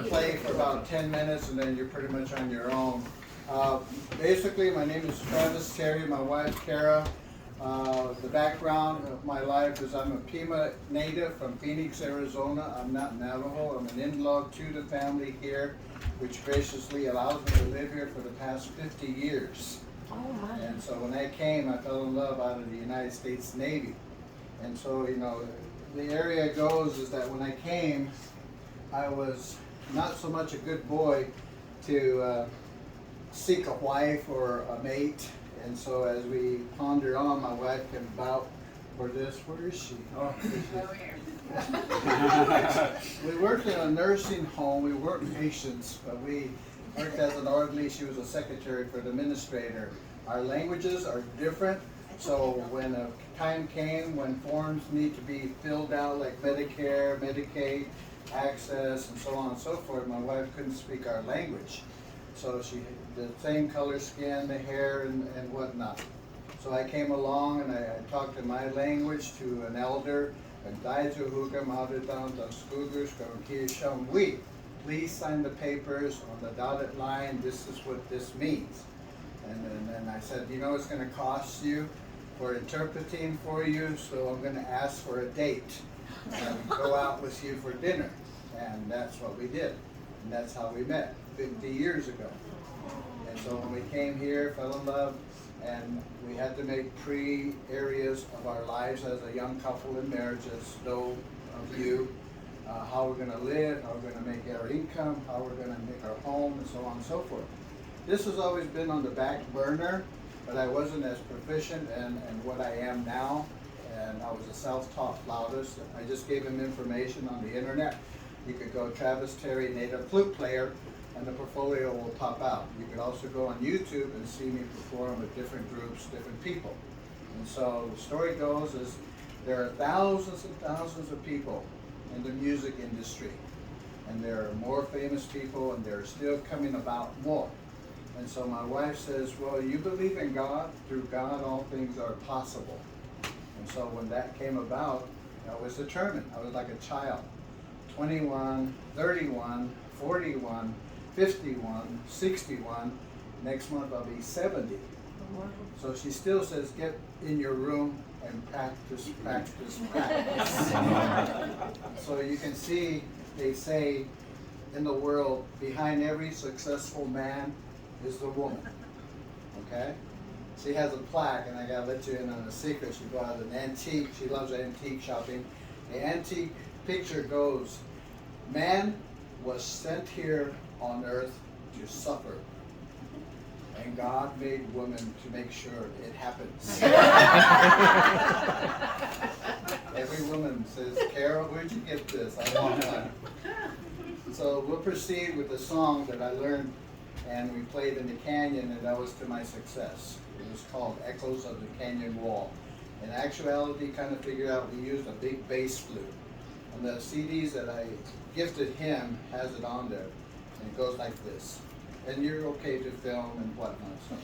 play for about 10 minutes and then you're pretty much on your own. Basically, my name is Travis Terry, my wife Kara. The background of my life is I'm a Pima native from Phoenix, Arizona. I'm not Navajo. I'm an in-law to the family here, which graciously allows me to live here for the past 50 years. Oh my. And so when I came, I fell in love out of the United States Navy. And so, you know, the area goes is that when I came, I was not so much a good boy to seek a wife or a mate. And so as we ponder on, my wife can vouch for this. Where is she? Oh, Over here. we worked in a nursing home. We weren't patients, but we worked as an orderly. She was a secretary for the administrator. Our languages are different. So when a time came when forms need to be filled out, like Medicare, Medicaid, access, and so on and so forth, my wife couldn't speak our language. So she had the same color skin, the hair, and whatnot. So I came along and I talked in my language to an elder, and please sign the papers on the dotted line. This is what this means. And then I said, you know, it's going to cost you for interpreting for you, so I'm going to ask for a date and go out with you for dinner. And that's what we did. And that's how we met 50 years ago. And so when we came here, fell in love, and we had to make areas of our lives as a young couple in marriage, as though of you, how we're going to live, how we're going to make our income, how we're going to make our home, and so on and so forth. This has always been on the back burner, but I wasn't as proficient in what I am now, and I was a self-taught flautist. I just gave him information on the internet. You could go Travis Terry, native flute player, and the portfolio will pop out. You could also go on YouTube and see me perform with different groups, different people. And so the story goes is there are thousands and thousands of people in the music industry, and there are more famous people, and they're still coming about more. And so my wife says, well, you believe in God? Through God, all things are possible. And so when that came about, I was determined. I was like a child. 21, 31, 41, 51, 61. Next month I'll be 70. So she still says, get in your room and practice, practice, practice. So you can see, they say in the world, behind every successful man is the woman. Okay? She has a plaque, and I gotta let you in on a secret. She bought an antique. She loves antique shopping. The antique picture goes, man was sent here on earth to suffer, and God made woman to make sure it happens. Every woman says, Carol, where'd you get this? I want one. So we'll proceed with the song that I learned and we played in the canyon, and that was to my success. It was called Echoes of the Canyon Wall. In actuality, kind of figured out we used a big bass flute. And the CDs that I gifted him has it on there. And it goes like this. And you're okay to film and whatnot. So.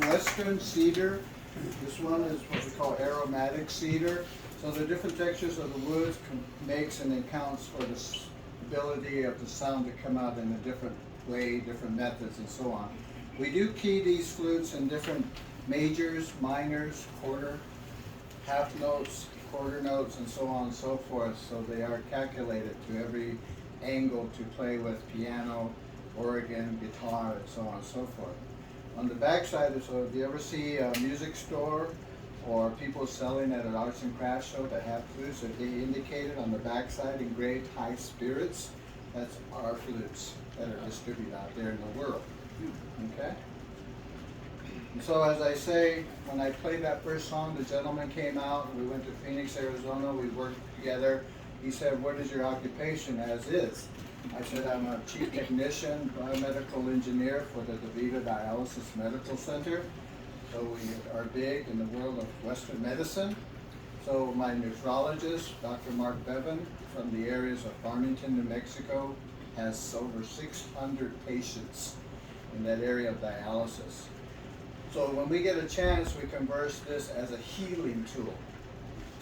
Western cedar. This one is what we call aromatic cedar. So the different textures of the woods makes and accounts for the ability of the sound to come out in a different way, different methods, and so on. We do key these flutes in different majors, minors, quarter, half notes, quarter notes, and so on and so forth. So they are calculated to every angle to play with piano, organ, guitar, and so on and so forth. On the back side, so if you ever see a music store or people selling at an arts and crafts show that have flutes, that they indicated on the back side engraved high spirits, that's our flutes that are distributed out there in the world. Okay? And so as I say, when I played that first song, the gentleman came out, we went to Phoenix, Arizona, we worked together. He said, "What is your occupation as is?" I said, "I'm a chief technician, biomedical engineer for the DeVita Dialysis Medical Center." So we are big in the world of Western medicine. So my nephrologist, Dr. Mark Bevan, from the areas of Farmington, New Mexico, has over 600 patients in that area of dialysis. So when we get a chance, we converse this as a healing tool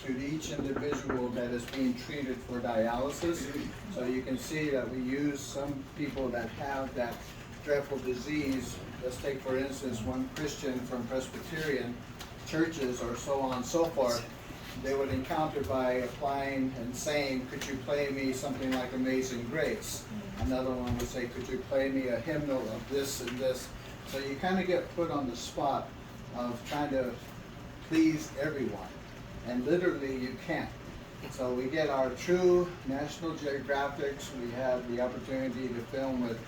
to each individual that is being treated for dialysis. So you can see that we use some people that have that dreadful disease. Let's take, for instance, one Christian from Presbyterian churches or so on and so forth. They would encounter by applying and saying, "Could you play me something like Amazing Grace?" Another one would say, "Could you play me a hymnal of this and this?" So you kind of get put on the spot of trying to please everyone. And literally you can't. So we get our true National Geographics. We have the opportunity to film with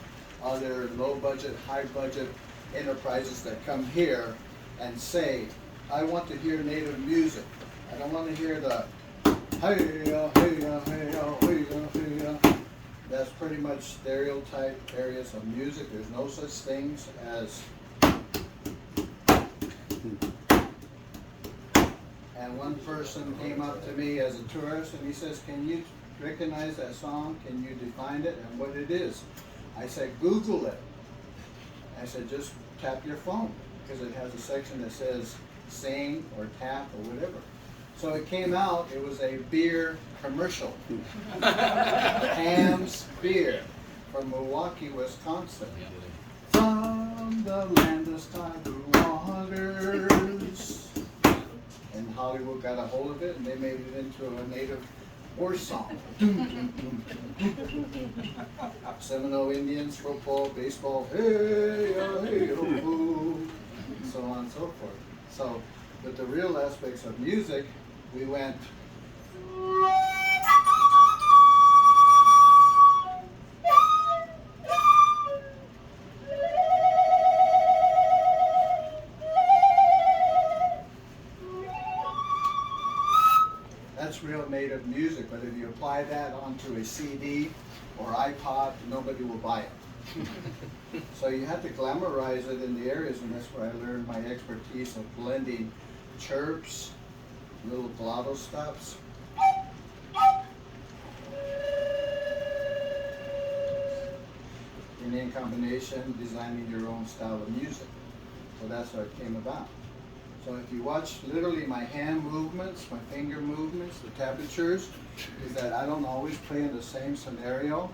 other low budget, high budget enterprises that come here and say, "I want to hear native music. I don't want to hear the hey-ya, hey-ya, hey-ya, hey-ya, hey-ya." That's pretty much stereotype areas of music. There's no such things as. And one person came up to me as a tourist and he says, "Can you recognize that song? Can you define it and what it is?" I said, "Google it." I said, "Just tap your phone," because it has a section that says sing or tap or whatever. So it came out, it was a beer commercial. Ham's Beer from Milwaukee, Wisconsin. From the land of tiger waters. And Hollywood got a hold of it and they made it into a native horse song. Seminole Indians, football, baseball, hey, hey, oh, so on and so forth. So, with the real aspects of music, we went. That's real native music, but if you apply that onto a CD or iPod, nobody will buy it. So you have to glamorize it in the areas, and that's where I learned my expertise of blending chirps, little glottal stops, and in combination, designing your own style of music. So that's how it came about. So if you watch literally my hand movements, my finger movements, the tablatures, is that I don't always play in the same scenario.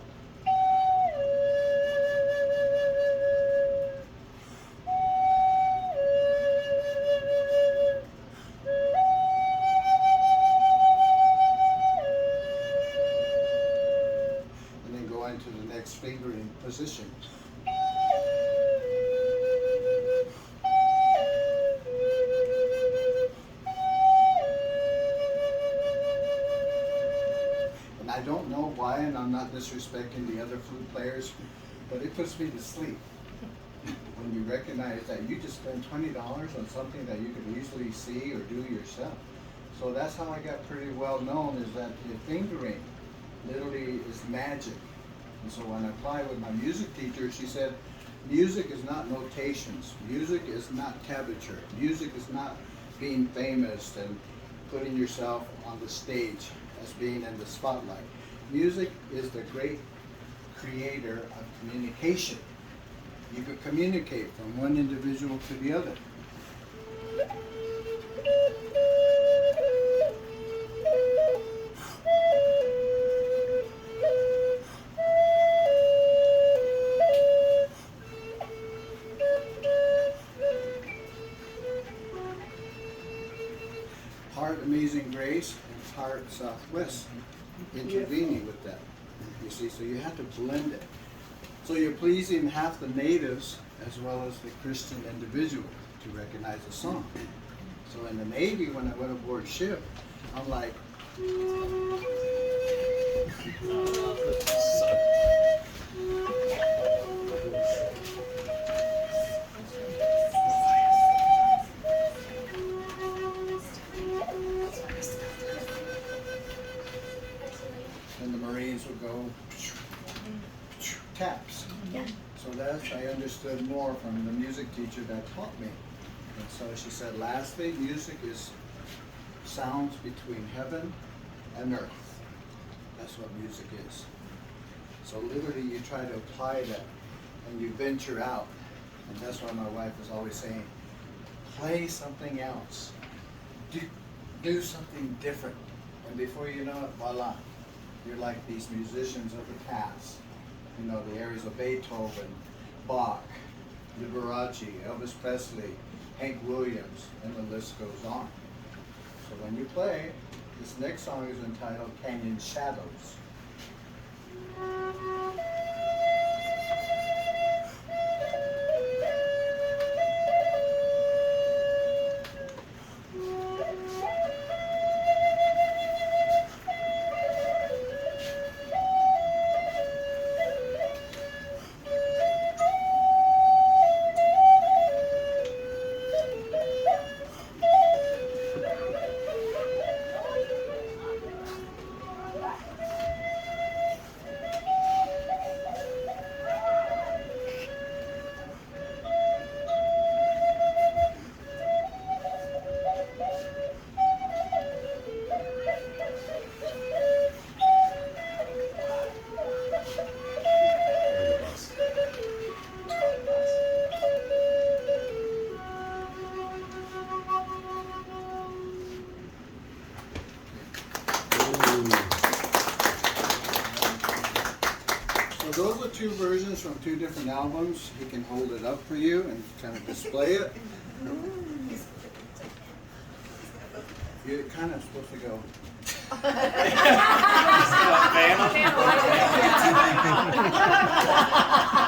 And then go into the next fingering position. I don't know why, and I'm not disrespecting the other flute players, but it puts me to sleep when you recognize that you just spent $20 on something that you could easily see or do yourself. So that's how I got pretty well known, is that the fingering literally is magic. And so when I applied with my music teacher, she said, music is not notations, music is not tablature, music is not being famous and putting yourself on the stage as being in the spotlight. Music is the great creator of communication. You could communicate from one individual to the other. heart southwest intervening with that. You see, so you have to blend it. So you're pleasing half the natives as well as the Christian individual to recognize the song. So in the Navy, when I went aboard ship, I'm like, and the Marines would go taps. Yeah. So that's, I understood more from the music teacher that taught me. And so she said, lastly, music is sounds between heaven and earth. That's what music is. So literally you try to apply that and you venture out. And that's why my wife is always saying, play something else. Do something different. And before you know it, voila. You're like these musicians of the past. You know, the areas of Beethoven, Bach, Liberace, Elvis Presley, Hank Williams, and the list goes on. So when you play, this next song is entitled Canyon Shadows. So those are two versions from two different albums. He can hold it up for you and kind of display it. You're kind of supposed to go.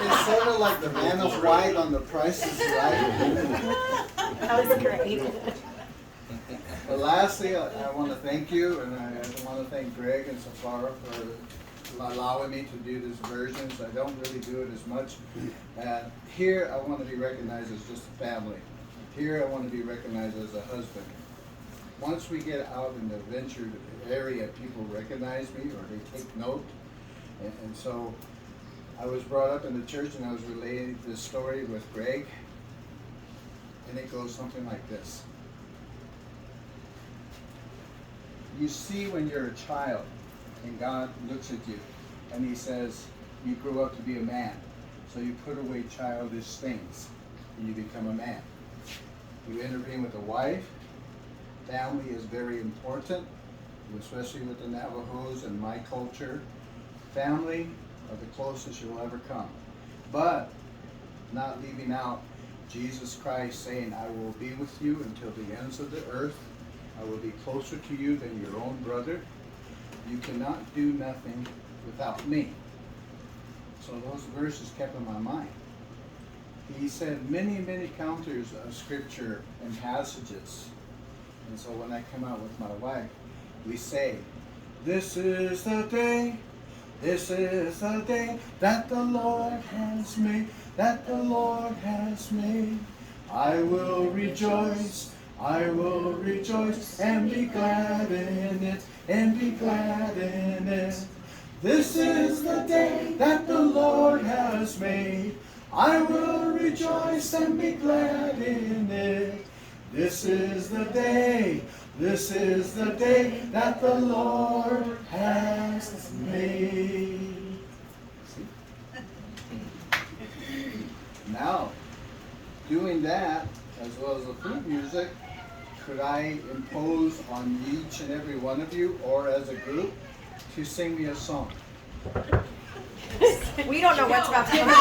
It's sort of like the Vanna White on The Price is Right. That was great. But lastly, I want to thank you, and I want to thank Greg and Safara for allowing me to do these versions. I don't really do it as much. And here I want to be recognized as just a family. Here I want to be recognized as a husband. Once we get out in the venture area, people recognize me or they take note. And so I was brought up in the church and I was relating this story with Greg. And it goes something like this. You see when you're a child and God looks at you and he says, you grew up to be a man. So you put away childish things and you become a man. You intervene with a wife. Family is very important, especially with the Navajos and my culture. Family are the closest you'll ever come. But not leaving out Jesus Christ saying, I will be with you until the ends of the earth. I will be closer to you than your own brother. You cannot do nothing without me. So those verses kept in my mind. He said many, many counters of scripture and passages. And so when I come out with my wife, we say, this is the day that the Lord has made, that the Lord has made. I will rejoice and be glad in it, and be glad in it. This is the day that the Lord has made. I will rejoice and be glad in it. This is the day that the Lord has made. See? Now, doing that, as well as the flute music, could I impose on each and every one of you, or as a group, to sing me a song? We don't know what's about to come.